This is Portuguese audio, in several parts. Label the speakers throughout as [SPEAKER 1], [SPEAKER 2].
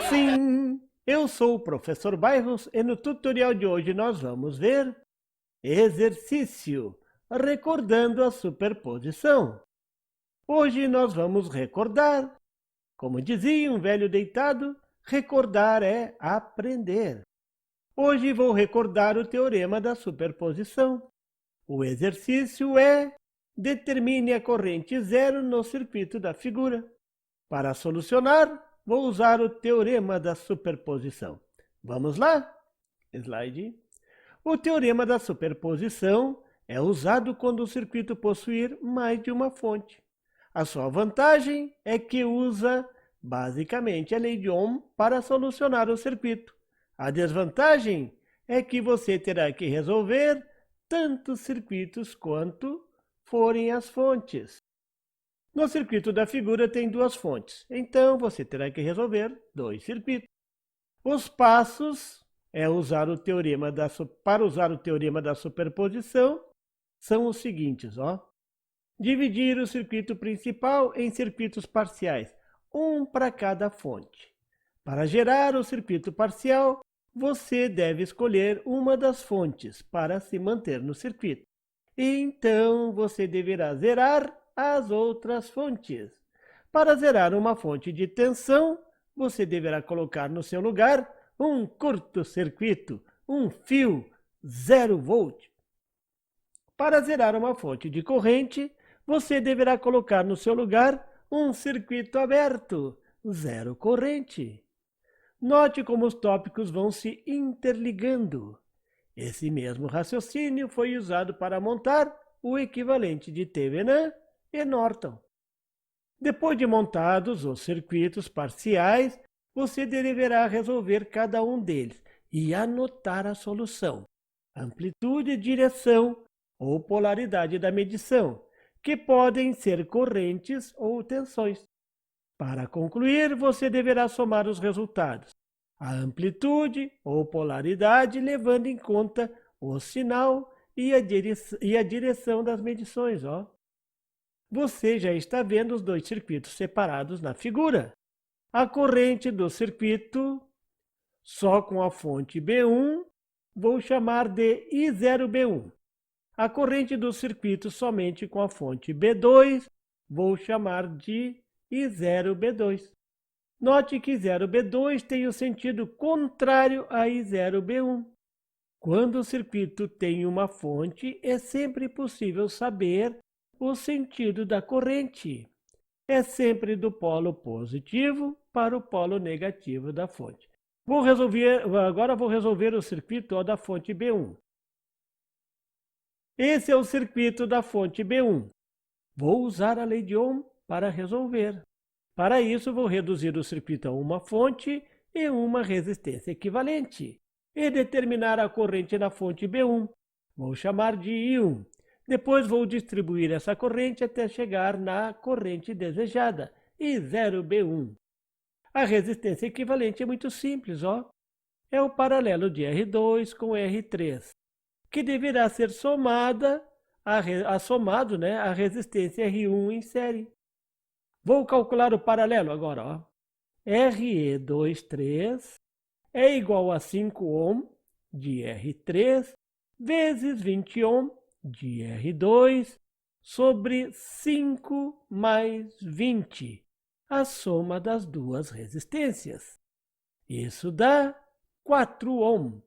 [SPEAKER 1] Sim, eu sou o professor Bairros e no tutorial de hoje nós vamos ver exercício, recordando a superposição. Hoje nós vamos recordar, como dizia um velho deitado, recordar é aprender. Hoje vou recordar o teorema da superposição. O exercício é: determine a corrente zero no circuito da figura. Para solucionar, vou usar o teorema da superposição. Vamos lá? Slide. O teorema da superposição é usado quando o circuito possuir mais de uma fonte. A sua vantagem é que usa basicamente a lei de Ohm para solucionar o circuito. A desvantagem é que você terá que resolver tantos circuitos quanto forem as fontes. No circuito da figura tem duas fontes, então você terá que resolver dois circuitos. Os passos para usar o teorema da superposição são os seguintes. Dividir o circuito principal em circuitos parciais, um para cada fonte. Para gerar o circuito parcial, você deve escolher uma das fontes para se manter no circuito. Então, você deverá zerar as outras fontes. Para zerar uma fonte de tensão, você deverá colocar no seu lugar um curto-circuito, um fio 0 volt. Para zerar uma fonte de corrente, você deverá colocar no seu lugar um circuito aberto, zero corrente. Note como os tópicos vão se interligando. Esse mesmo raciocínio foi usado para montar o equivalente de Thevenin e Norton. Depois de montados os circuitos parciais, você deverá resolver cada um deles e anotar a solução, amplitude, direção ou polaridade da medição, que podem ser correntes ou tensões. Para concluir, você deverá somar os resultados, a amplitude ou polaridade, levando em conta o sinal e a direção das medições. Você já está vendo os dois circuitos separados na figura. A corrente do circuito só com a fonte B1, vou chamar de I0B1. A corrente do circuito somente com a fonte B2, vou chamar de I0B2. Note que I0B2 tem o sentido contrário a I0B1. Quando o circuito tem uma fonte, é sempre possível saber o sentido da corrente. É sempre do polo positivo para o polo negativo da fonte. Agora vou resolver o circuito da fonte B1. Esse é o circuito da fonte B1. Vou usar a lei de Ohm para resolver. Para isso, vou reduzir o circuito a uma fonte e uma resistência equivalente e determinar a corrente na fonte B1. Vou chamar de I1. Depois vou distribuir essa corrente até chegar na corrente desejada, I0B1. A resistência equivalente é muito simples, é o paralelo de R2 com R3, que deverá ser somada a resistência R1 em série. Vou calcular o paralelo agora. RE23 é igual a 5 ohm de R3 vezes 20 ohm de R2 sobre 5 mais 20, a soma das duas resistências. Isso dá 4 ohm.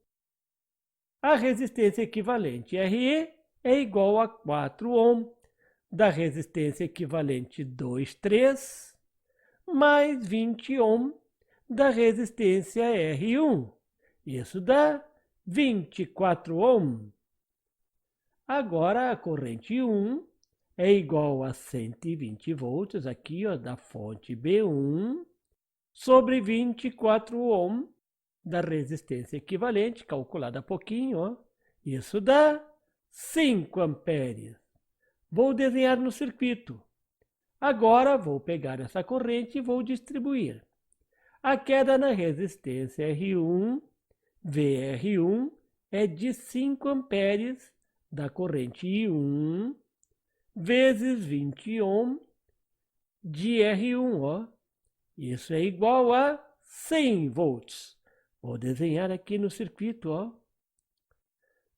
[SPEAKER 1] A resistência equivalente RE é igual a 4 ohm da resistência equivalente 2,3 mais 20 ohm da resistência R1. Isso dá 24 ohm. Agora a corrente 1 é igual a 120 volts aqui, da fonte B1 sobre 24 ohm da resistência equivalente, calculada há pouquinho. Isso dá 5 amperes. Vou desenhar no circuito. Agora vou pegar essa corrente e vou distribuir. A queda na resistência R1, VR1, é de 5 amperes da corrente I1 vezes 20 ohm de R1. Isso é igual a 100 volts. Vou desenhar aqui no circuito, ó.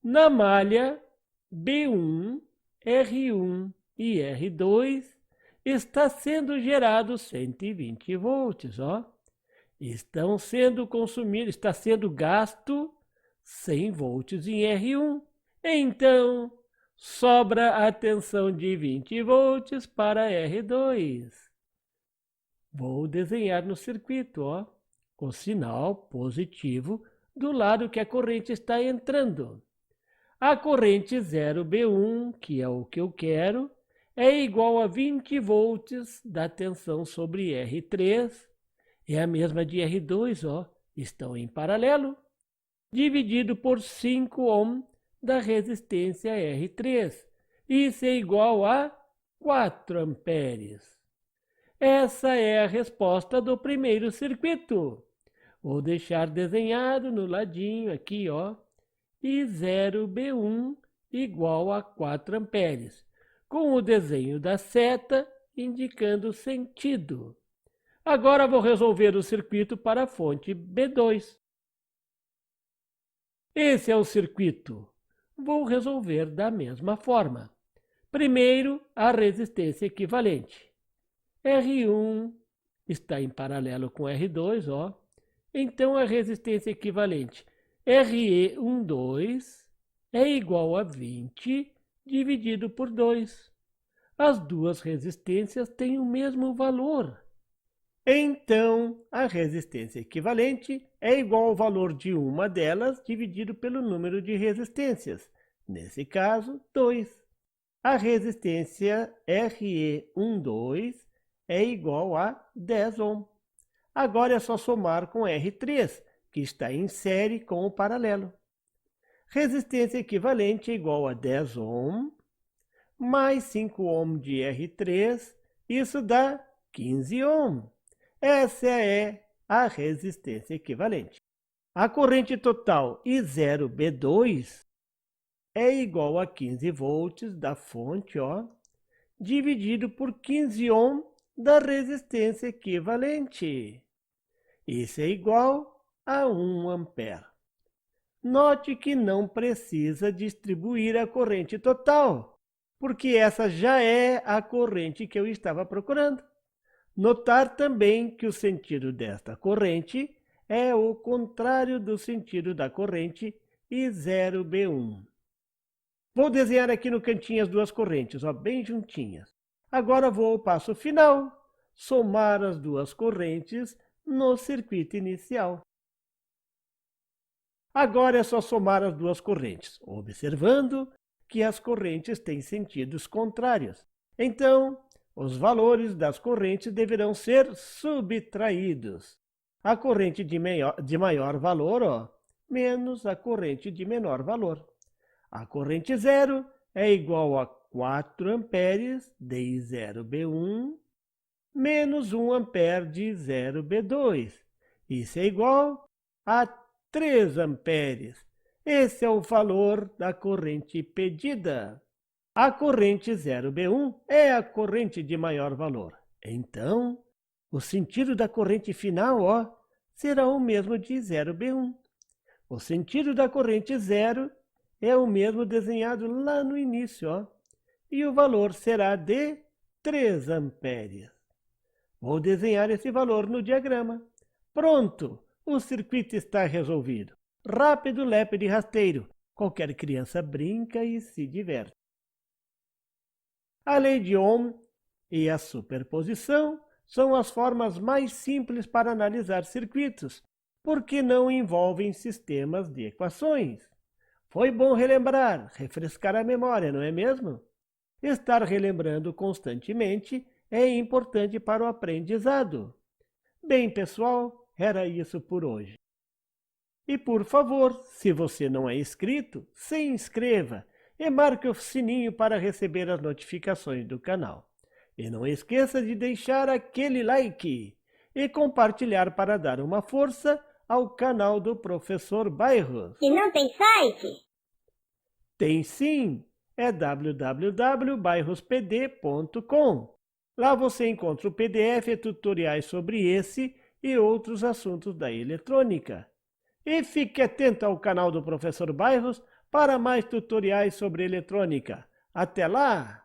[SPEAKER 1] Na malha B1, R1 e R2 está sendo gerado 120 volts, ó. Estão sendo consumidos, está sendo gasto 100 volts em R1. Então, sobra a tensão de 20 volts para R2. Vou desenhar no circuito, ó, o sinal positivo do lado que a corrente está entrando. A corrente 0B1, que é o que eu quero, é igual a 20 volts da tensão sobre R3. É a mesma de R2, ó, estão em paralelo, dividido por 5 ohm da resistência R3. Isso é igual a 4 amperes. Essa é a resposta do primeiro circuito. Vou deixar desenhado no ladinho aqui, ó, e 0B1 igual a 4 amperes, com o desenho da seta indicando o sentido. Agora vou resolver o circuito para a fonte B2. Esse é o circuito. Vou resolver da mesma forma. Primeiro, a resistência equivalente. R1 está em paralelo com R2, ó. Então a resistência equivalente RE12 é igual a 20 dividido por 2. As duas resistências têm o mesmo valor. Então, a resistência equivalente é igual ao valor de uma delas dividido pelo número de resistências. Nesse caso, 2. A resistência RE12 é igual a 10 ohm. Agora é só somar com R3, que está em série com o paralelo. Resistência equivalente é igual a 10 ohm mais 5 ohm de R3, isso dá 15 ohm. Essa é a resistência equivalente. A corrente total I0B2 é igual a 15 volts da fonte, ó, dividido por 15 ohm da resistência equivalente. Isso é igual a 1 ampere. Note que não precisa distribuir a corrente total, porque essa já é a corrente que eu estava procurando. Notar também que o sentido desta corrente é o contrário do sentido da corrente I0B1. Vou desenhar aqui no cantinho as duas correntes, ó, bem juntinhas. Agora vou ao passo final, somar as duas correntes no circuito inicial. Agora é só somar as duas correntes, observando que as correntes têm sentidos contrários. Então, os valores das correntes deverão ser subtraídos. A corrente de maior valor, ó, menos a corrente de menor valor. A corrente 0 é igual a 4 amperes de I0B1 menos 1 ampere de I0B2. Isso é igual a 3 amperes. Esse é o valor da corrente pedida. A corrente 0B1 é a corrente de maior valor. Então, o sentido da corrente final, ó, será o mesmo de 0B1. O sentido da corrente 0 é o mesmo desenhado lá no início, ó, e o valor será de 3 amperes. Vou desenhar esse valor no diagrama. Pronto! O circuito está resolvido. Rápido, lépido e rasteiro. Qualquer criança brinca e se diverte. A lei de Ohm e a superposição são as formas mais simples para analisar circuitos, porque não envolvem sistemas de equações. Foi bom relembrar, refrescar a memória, não é mesmo? Estar relembrando constantemente é importante para o aprendizado. Bem, pessoal, era isso por hoje. E por favor, se você não é inscrito, se inscreva e marque o sininho para receber as notificações do canal. E não esqueça de deixar aquele like e compartilhar para dar uma força ao canal do Professor Bairros.
[SPEAKER 2] E não tem site?
[SPEAKER 1] Tem sim, é www.bairrospd.com. Lá você encontra o PDF e tutoriais sobre esse e outros assuntos da eletrônica. E fique atento ao canal do Professor Bairros para mais tutoriais sobre eletrônica. Até lá!